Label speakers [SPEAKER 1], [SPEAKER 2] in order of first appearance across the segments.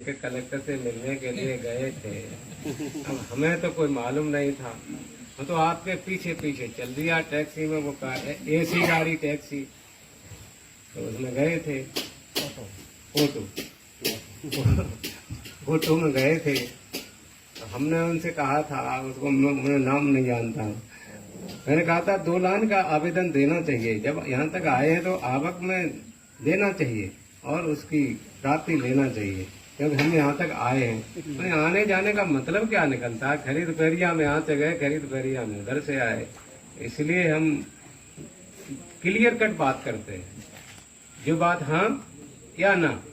[SPEAKER 1] के कलेक्टर से मिलने के लिए गए थे। अब हमें तो कोई मालूम नहीं था, हम तो आपके पीछे पीछे चल दिया टैक्सी में। वो एसी गाड़ी टैक्सी, तो उसमें गए थे। ऑटो ऑटो में गए थे। तो हमने उनसे कहा था, उसको मैं नाम नहीं जानता हूँ, मैंने कहा था 2 लाख का आवेदन देना चाहिए। जब यहाँ तक आए हैं तो आवक में देना चाहिए और उसकी प्राप्ति लेना चाहिए, क्योंकि हम यहाँ तक आए हैं। तो आने जाने का मतलब क्या निकलता है? खरीद पेरिया में यहाँ से गए, खरीद पेरिया में उधर से आए। इसलिए हम क्लियर कट बात करते हैं, जो बात हाँ या ना।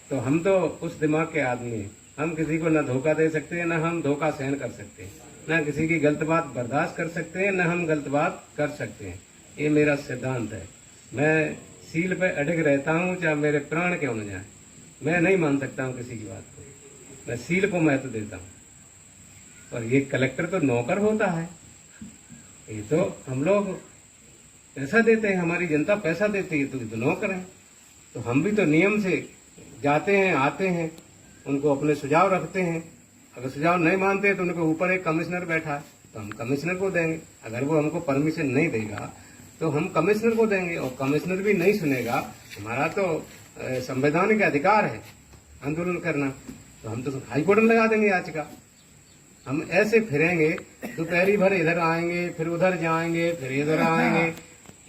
[SPEAKER 1] तो हम तो उस दिमाग के आदमी हैं, हम किसी को न धोखा दे सकते हैं, न हम धोखा सहन कर सकते हैं, न किसी की गलत बात बर्दाश्त कर सकते हैं, न हम गलत बात कर सकते हैं। ये मेरा सिद्धांत है। मैं सील पे अड़िग रहता हूँ, चाहे मेरे प्राण क्यों न जाए। मैं नहीं मान सकता हूँ किसी की बात को, मैं सील को महत्व देता हूँ। और ये कलेक्टर तो नौकर होता है, ये तो हम लोग पैसा देते हैं, हमारी जनता पैसा देती है, तो ये तो नौकर है। तो हम भी तो नियम से जाते हैं, आते हैं, उनको अपने सुझाव रखते हैं। अगर सुझाव नहीं मानते हैं तो उनके ऊपर एक कमिश्नर बैठा है, तो हम कमिश्नर को देंगे। अगर वो हमको परमिशन नहीं देगा तो हम कमिश्नर को देंगे, और कमिश्नर भी नहीं सुनेगा। हमारा तो संवैधानिक अधिकार है आंदोलन करना, तो हम तो हाईकोर्ट में लगा देंगे याचिका। हम ऐसे फिरेंगे, दोपहरी भर इधर आएंगे, फिर उधर जाएंगे, फिर इधर आएंगे।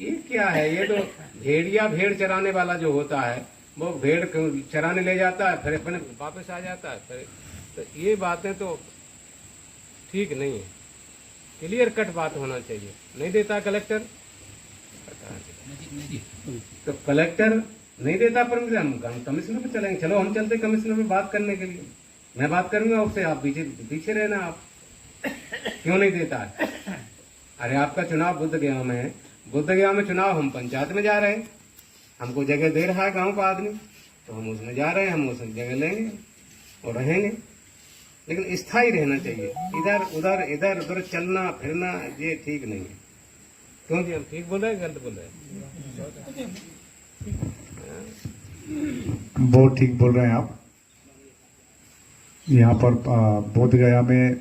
[SPEAKER 1] ये क्या है? ये तो भेड़िया भेड़ चराने वाला जो होता है, वो भेड़ चराने ले जाता है, फिर अपने वापस आ जाता है। फिर तो ये बातें तो ठीक नहीं है, क्लियर कट बात होना चाहिए। नहीं देता कलेक्टर, तो कलेक्टर नहीं देता परमिशन, हम कमिश्नर पे चलेंगे। चलो हम चलते कमिश्नर पे बात करने के लिए। मैं बात करूंगा उससे, आप पीछे पीछे रहना। आप क्यों नहीं देता है? अरे आपका चुनाव बुद्धगया में है, बुद्धगया में चुनाव, हम पंचायत में जा रहे हैं, हमको जगह दे रहा है गांव का आदमी, तो हम उसमें जा रहे हैं, हम उस जगह लेंगे और रहेंगे। लेकिन स्थायी रहना चाहिए। इधर उधर चलना फिरना ये ठीक नहीं है। क्यों जी, हम ठीक बोल रहे हैं गलत बोल रहे हैं?
[SPEAKER 2] बहुत ठीक बोल रहे हैं आप। यहाँ पर बोधगया में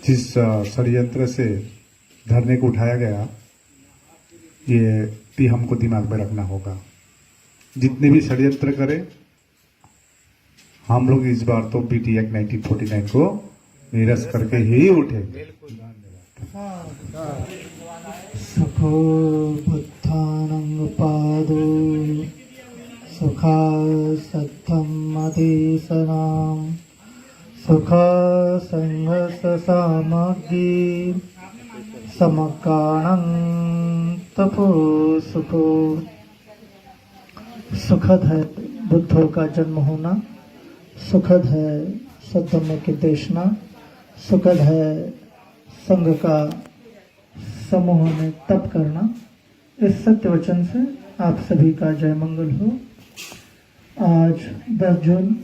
[SPEAKER 2] जिस षड्यंत्र से धरने को उठाया गया, ये भी हमको दिमाग में रखना होगा। जितने भी षड्यंत्र करें, हम लोग इस बार तो बीटी एक्ट 1949 को निरस्त करके ही उठेंगे।
[SPEAKER 3] सुखो बुद्धानं पादो सुखा सत्थम अधीसनाम सुख संघस सामग्री समकाणं तपो सुखो। सुखद है बुद्धों का जन्म होना, सुखद है सद्धम्म की देशना, सुखद है संघ का समूह में तप करना। इस सत्य वचन से आप सभी का जय मंगल हो। आज 10 जून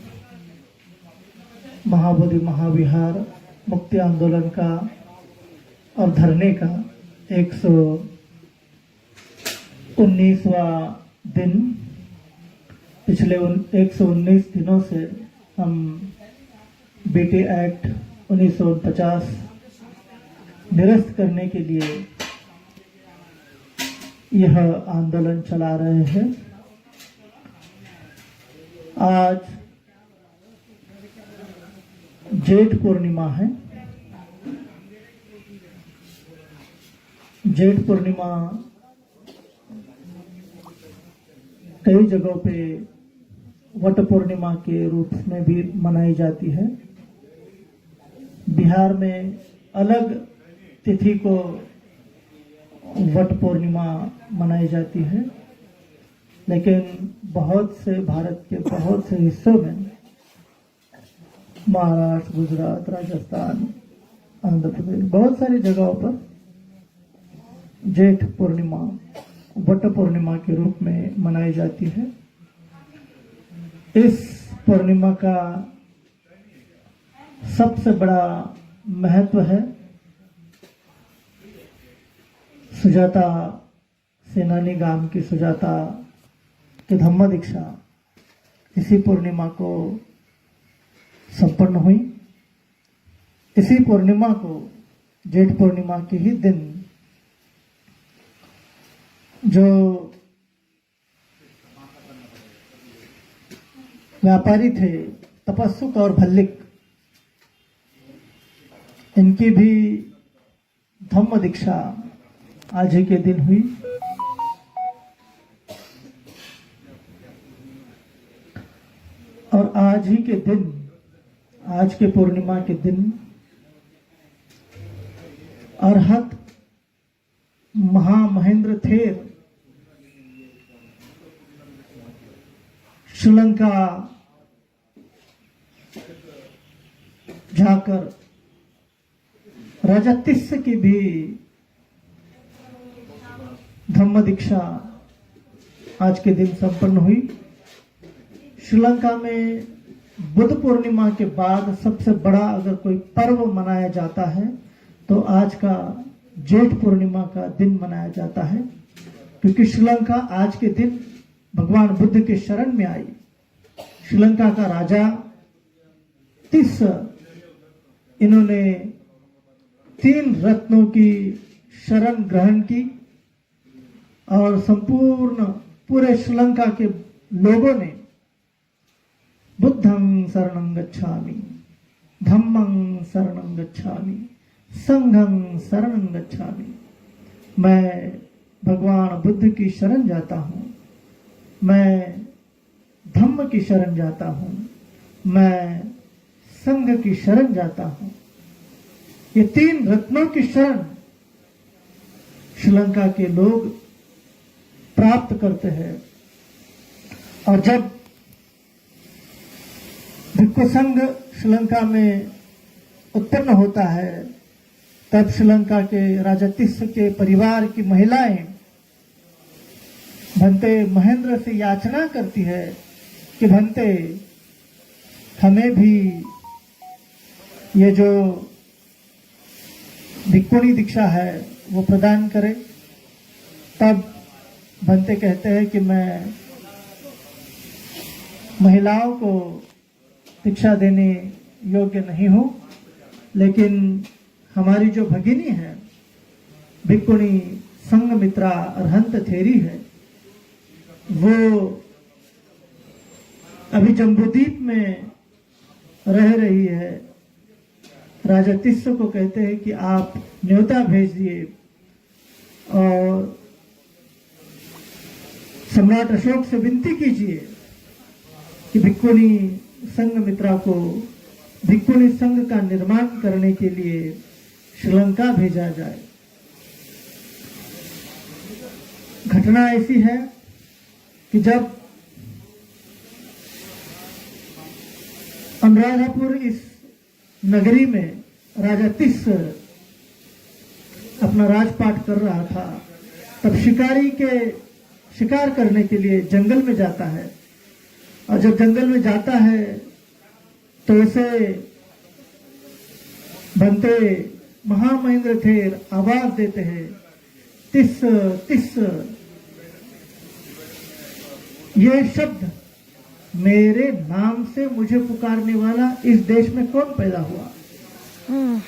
[SPEAKER 3] महाबोधि महाविहार मुक्ति आंदोलन का और धरने का 119वां दिन। पिछले 119 दिनों से हम बीटी एक्ट 1949 निरस्त करने के लिए यह आंदोलन चला रहे हैं। आज जेठ पूर्णिमा है। जेठ पूर्णिमा कई जगहों पे वट पूर्णिमा के रूप में भी मनाई जाती है। बिहार में अलग तिथि को वट पूर्णिमा मनाई जाती है, लेकिन बहुत से भारत के बहुत से हिस्सों में, महाराष्ट्र, गुजरात, राजस्थान, आंध्र प्रदेश, बहुत सारी जगहों पर जेठ पूर्णिमा वट पूर्णिमा के रूप में मनाई जाती है। इस पूर्णिमा का सबसे बड़ा महत्व है सुजाता सेनानी गांव की सुजाता की धम्म दीक्षा इसी पूर्णिमा को संपन्न हुई। इसी पूर्णिमा को, जेठ पूर्णिमा के ही दिन, जो व्यापारी थे तपस्सुक और भल्लिक, इनकी भी धम्म दीक्षा आज ही के दिन हुई। और आज ही के दिन, आज के पूर्णिमा के दिन, अरहत महामहेंद्र थेर श्रीलंका जाकर राजा तिस्स की भी धम्म दीक्षा आज के दिन संपन्न हुई। श्रीलंका में बुद्ध पूर्णिमा के बाद सबसे बड़ा अगर कोई पर्व मनाया जाता है तो आज का जेठ पूर्णिमा का दिन मनाया जाता है, क्योंकि श्रीलंका आज के दिन भगवान बुद्ध के शरण में आई। श्रीलंका का राजा तिस्स, इन्होंने 3 रत्नों की शरण ग्रहण की और संपूर्ण पूरे श्रीलंका के लोगों ने बुद्धं शरणं गच्छामि, धम्मं शरणं गच्छामि, संघं शरणं गच्छामि। मैं भगवान बुद्ध की शरण जाता हूँ, मैं धम्म की शरण जाता हूँ, मैं संघ की शरण जाता हूँ। ये 3 रत्नों की शरण श्रीलंका के लोग प्राप्त करते हैं। और जब भिक्खु संघ श्रीलंका में उत्पन्न होता है, तब श्रीलंका के राजा तिस्स के परिवार की महिलाएं भंते महेंद्र से याचना करती है कि भंते हमें भी ये जो भिक्खुनी दीक्षा है वो प्रदान करे। तब भंते कहते हैं कि मैं महिलाओं को दीक्षा देने योग्य नहीं हूं, लेकिन हमारी जो भगिनी है भिक्खुनी संघमित्रा अरहंत थेरी है, वो अभी जम्बूद्वीप में रह रही है। राजा तिस्स को कहते हैं कि आप न्योता भेज दिए और सम्राट अशोक से विनती कीजिए कि भिक्खुनी संघमित्रा को भिक्खुनी संघ का निर्माण करने के लिए श्रीलंका भेजा जाए। घटना ऐसी है कि जब अनुराधापुर इस नगरी में राजा तिस्स अपना राजपाट कर रहा था, तब शिकारी के शिकार करने के लिए जंगल में जाता है। और जब जंगल में जाता है तो उसे भंते महामहेंद्र थेर आवाज देते हैं, तिस्स तिस्स। ये शब्द, मेरे नाम से मुझे पुकारने वाला इस देश में कौन पैदा हुआ?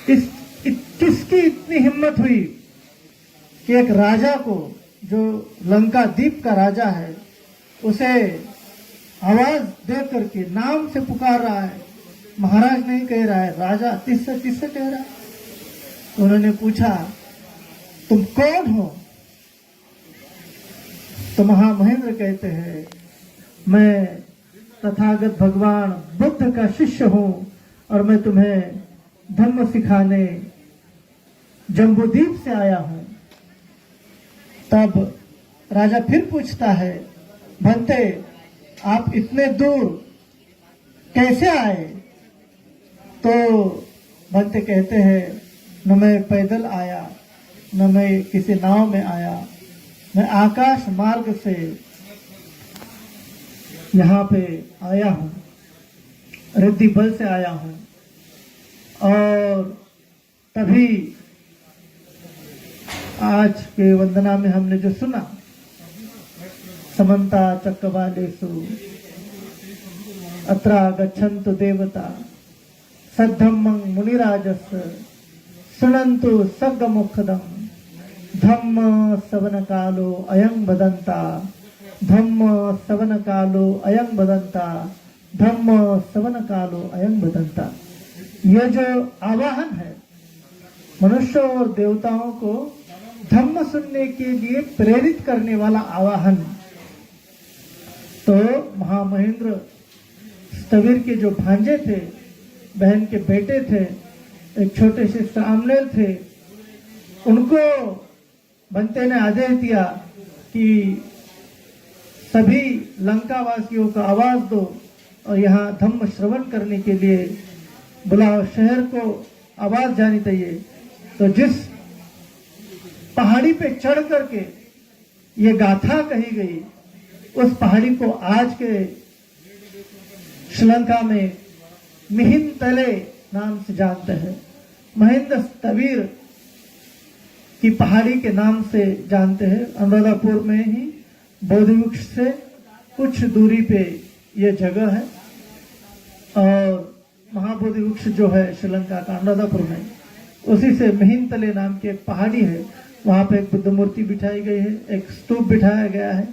[SPEAKER 3] किसकी इतनी हिम्मत हुई कि एक राजा को, जो लंका द्वीप का राजा है, उसे आवाज दे करके नाम से पुकार रहा है। महाराज नहीं कह रहा है, राजा तिस्स तिस्स कह रहा है। तो उन्होंने पूछा, तुम कौन हो? तो महामहेंद्र कहते हैं, मैं तथागत भगवान बुद्ध का शिष्य हूं और मैं तुम्हें धर्म सिखाने जम्बूद्वीप से आया हूं। तब राजा फिर पूछता है, भंते आप इतने दूर कैसे आए? तो भंते कहते हैं, न मैं पैदल आया, न मैं किसी नाव में आया, मैं आकाश मार्ग से यहाँ पे आया हूँ, रिद्धि बल से आया हूँ। और तभी आज के वंदना में हमने जो सुना, समन्ता चक्रवालेषु अत्र गच्छन्तु देवता सद्धम्मं मुनिराजस्य शृणन्तु सग्गमुखदं धम्म सवन कालो अयं वदन्ता धम्म सवन कालो अयं वदन्ता धम्म सवन कालो अयं वदन्ता। यह जो आवाहन है मनुष्य और देवताओं को धम्म सुनने के लिए प्रेरित करने वाला आवाहन। तो महामहेंद्र स्थविर के जो भांजे थे, बहन के बेटे थे, एक छोटे से सामनेल थे, उनको बंते ने आदेश दिया कि सभी लंकावासियों को आवाज दो और यहाँ धम्म श्रवण करने के लिए बुलाओ, शहर को आवाज जानी चाहिए। तो जिस पहाड़ी पे चढ़ करके ये गाथा कही गई, उस पहाड़ी को आज के श्रीलंका में मिहिंतले नाम से जानते हैं। महेंद्र स्थविर की पहाड़ी के नाम से जानते हैं। अनुराधापुर में ही बोधि वृक्ष से कुछ दूरी पे ये जगह है और महाबोधि वृक्ष जो है श्रीलंका का अनुराधापुर में, उसी से मिहिंतले नाम की एक पहाड़ी है। वहां पे एक बुद्ध मूर्ति बिठाई गई है, एक स्तूप बिठाया गया है।